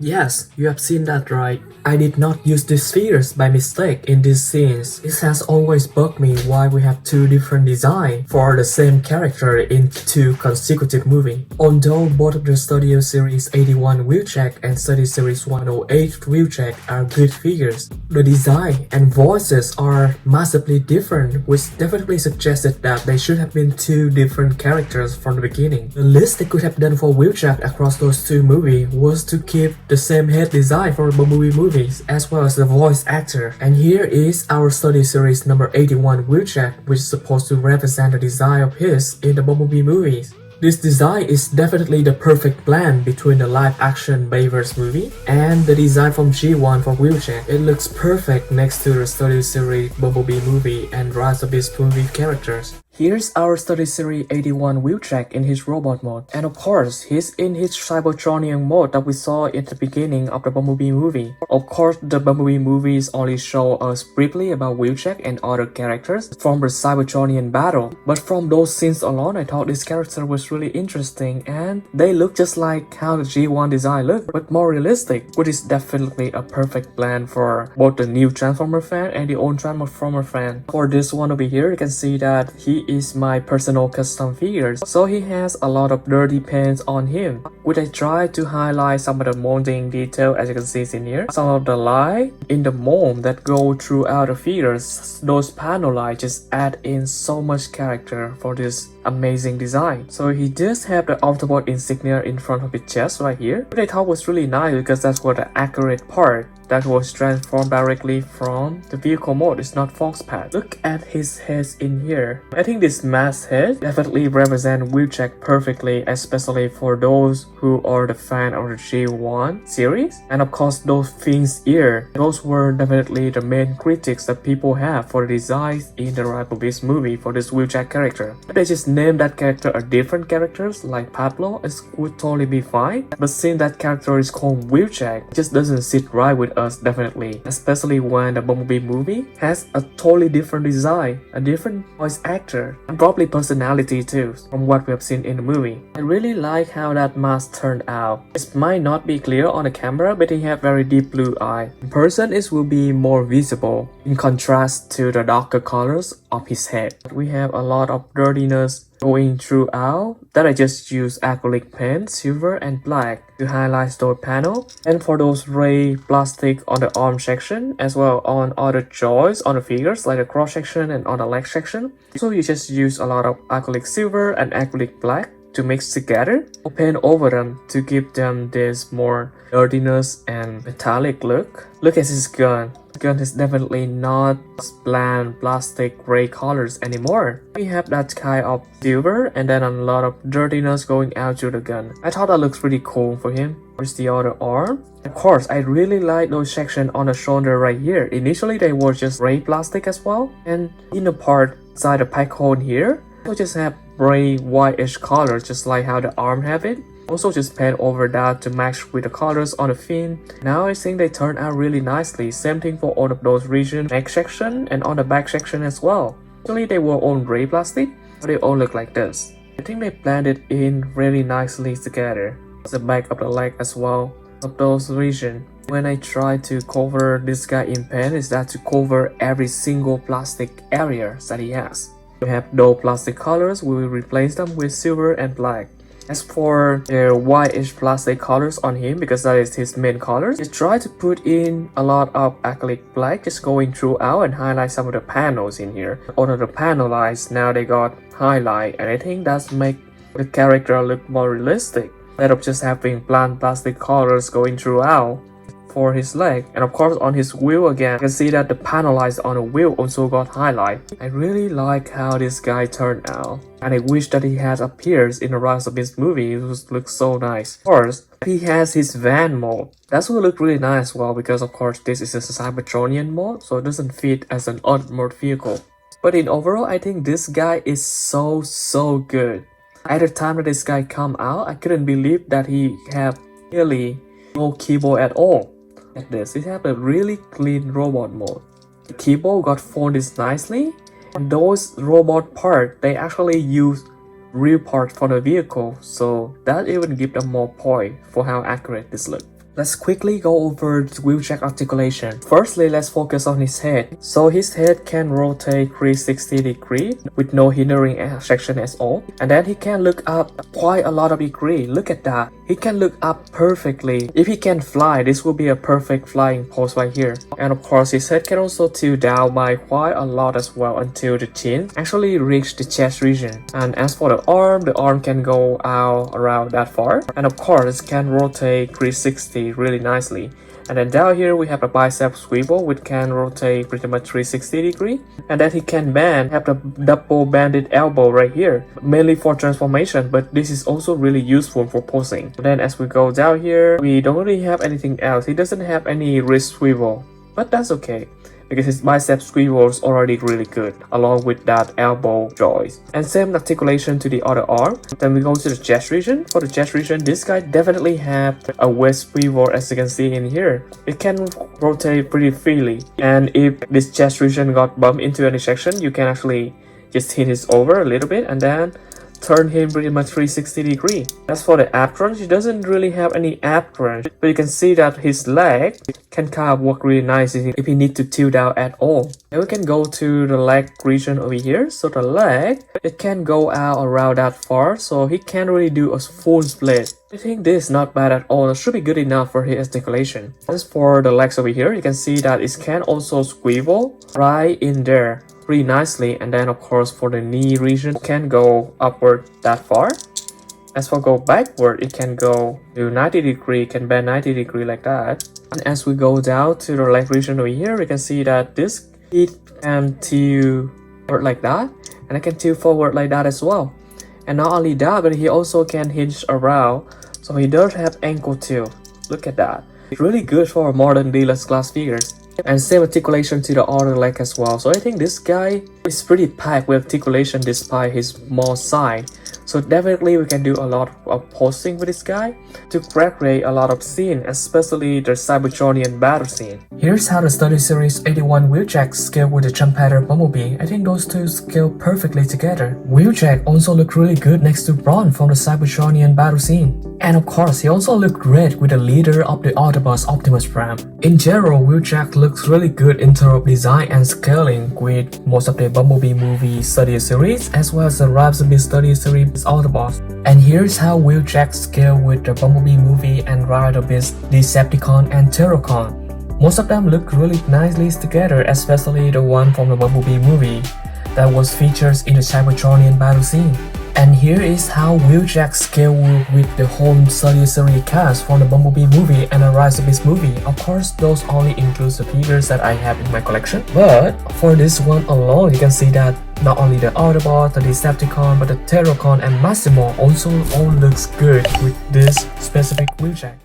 Yes, you have seen that right. I did not use these spheres by mistake in these scenes. It has always bugged me why we have two different designs for the same character in two consecutive movies. Although both of the Studio Series 81 Wheeljack and Studio Series 108 Wheeljack are good figures, the design and voices are massively different, which definitely suggested that they should have been two different characters from the beginning. The least they could have done for Wheeljack across those two movies was to keep the same head design for the Bumblebee movies, as well as the voice actor. And here is our study series number 81 Wheeljack, which is supposed to represent the design of his in the Bumblebee movies. This design is definitely the perfect blend between the live-action Bayverse movie and the design from G1 for Wheeljack. It looks perfect next to the study series Bumblebee movie and Rise of Beast movie characters. Here's our study series 81 Wheeljack in his robot mode, and of course, he's in his Cybertronian mode that we saw at the beginning of the Bumblebee movie. Of course, the Bumblebee movies only show us briefly about Wheeljack and other characters from the Cybertronian battle, but from those scenes alone, I thought this character was really interesting, and they look just like how the G1 design looked, but more realistic, which is definitely a perfect blend for both the new Transformer fan and the old Transformer fan. For this one over here, you can see that he is my personal custom figures, so he has a lot of dirty paints on him, which I tried to highlight some of the molding detail as you can see in here. Some of the light in the mold that go throughout the figures, those panel lights just add in so much character for this amazing design. So he does have the Autobot insignia in front of his chest right here, which I thought was really nice because that's what the accurate part that was transformed directly from the vehicle mode. It's not Fox pad. Look at his heads in here. I think this mask head definitely represents Wheeljack perfectly, especially for those who are the fan of the G1 series. And of course, those Finn's ear. Those were definitely the main critics that people have for the designs in the Rise of Beast movie for this Wheeljack character. If they just name that character a different characters like Pablo, it would totally be fine. But since that character is called Wheeljack, it just doesn't sit right with us definitely, especially when the Bumblebee movie has a totally different design, a different voice actor, and probably personality too from what we have seen in the movie. I really like how that mask turned out. It might not be clear on the camera, but he has very deep blue eye. In person, it will be more visible in contrast to the darker colors of his head. We have a lot of dirtiness going throughout that I just use acrylic paint, silver and black to highlight those panels, and for those ray plastic on the arm section as well on other joints on the figures like the cross section and on the leg section. So you just use a lot of acrylic silver and acrylic black to mix together or paint over them to give them this more dirtiness and metallic look. Look at his gun. The gun is definitely not bland plastic gray colors anymore. We have that kind of silver and then a lot of dirtiness going out to the gun. I thought that looks pretty cool for him. Where's the other arm? Of course, I really like those sections on the shoulder right here. Initially they were just gray plastic as well, and in the part inside the pack hole here, we just have gray whitish color just like how the arm have it. Also just paint over that to match with the colors on the fin. Now I think they turned out really nicely. Same thing for all of those region neck section and on the back section as well. Actually they were all gray plastic, but they all look like this. I think they blended in really nicely together. The back of the leg as well of those region. When I try to cover this guy in paint, is that to cover every single plastic area that he has. We have those plastic colors, we will replace them with silver and black. As for the whitish plastic colors on him, because that is his main colors, just try to put in a lot of acrylic black just going throughout and highlight some of the panels in here. All of the panel lines now they got highlight, and I think that's make the character look more realistic instead of just having bland plastic colors going throughout for his leg. And of course on his wheel again, you can see that the panel lines on the wheel also got highlight. I really like how this guy turned out, and I wish that he had appeared in the Rise of Beast movie. It would look so nice. Of course, he has his van mode. That will look really nice as well, because of course this is a Cybertronian mode, so it doesn't fit as an armored vehicle. But in overall, I think this guy is so good. At the time that this guy come out, I couldn't believe that he have really no keyboard at all. At this, it have a really clean robot mode. The keyboard got folded nicely, and those robot parts, they actually use real parts from the vehicle, so that even give them more point for how accurate this looks. Let's quickly go over the Wheeljack articulation. Firstly, let's focus on his head. So his head can rotate 360 degrees with no hindering section at all. And then he can look up quite a lot of degree. Look at that. He can look up perfectly. If he can fly, this will be a perfect flying pose right here. And of course, his head can also tilt down by quite a lot as well until the chin actually reach the chest region. And as for the arm can go out around that far. And of course, it can rotate 360 really nicely. And then down here we have the bicep swivel, which can rotate pretty much 360 degree. And then he can have the double banded elbow right here, mainly for transformation, but this is also really useful for posing. Then as we go down here, we don't really have anything else. He doesn't have any wrist swivel, but that's okay, because his bicep swivel is already really good, along with that elbow joist. And same articulation to the other arm. Then we go to the chest region. For the chest region, this guy definitely have a waist swivel, as you can see in here. It can rotate pretty freely. And if this chest region got bumped into any section, you can actually just hit his over a little bit and then turn him pretty much 360 degree. As for the ab crunch, he doesn't really have any ab crunch, but you can see that his leg can kind of work really nice if he need to tilt down at all. Then we can go to the leg region over here. So the leg, it can go out around that far, so he can't really do a full split. I think this is not bad at all. It should be good enough for his articulation. As for the legs over here, you can see that it can also swivel right in there pretty nicely. And then of course for the knee region, it can go upward that far. As for go backward, it can go to 90 degree, can bend 90 degree like that. And as we go down to the leg region over here, we can see that this feet can tilt forward like that, and it can tilt forward like that as well. And not only that, but he also can hinge around, so he does have ankle tilt. Look at that. It's really good for modern deluxe class figures. And same articulation to the other leg as well. So I think this guy is pretty packed with articulation despite his small size. So definitely we can do a lot of posing with this guy to recreate a lot of scene, especially the Cybertronian battle scene. Here's how the Study Series 81 Wheeljack scale with the Trumpeter Bumblebee. I think those two scale perfectly together. Wheeljack also looked really good next to Brawn from the Cybertronian battle scene. And of course, he also looked great with the leader of the Autobots Optimus Prime. In general, Wheeljack looks really good in terms of design and scaling with most of the Bumblebee movie Study Series as well as the Rhapsody Study Series Autobots. And here's how Wheeljack scale with the Bumblebee movie and Ride the Beast, Decepticon and Terrorcon. Most of them look really nicely together, especially the one from the Bumblebee movie that was featured in the Cybertronian battle scene. And here is how Wheeljack scale with the whole Study Series cast from the Bumblebee movie and the Rise of Beast movie. Of course, those only include the figures that I have in my collection. But for this one alone, you can see that not only the Autobot, the Decepticon, but the Terrorcon and Massimo also all looks good with this specific Wheeljack.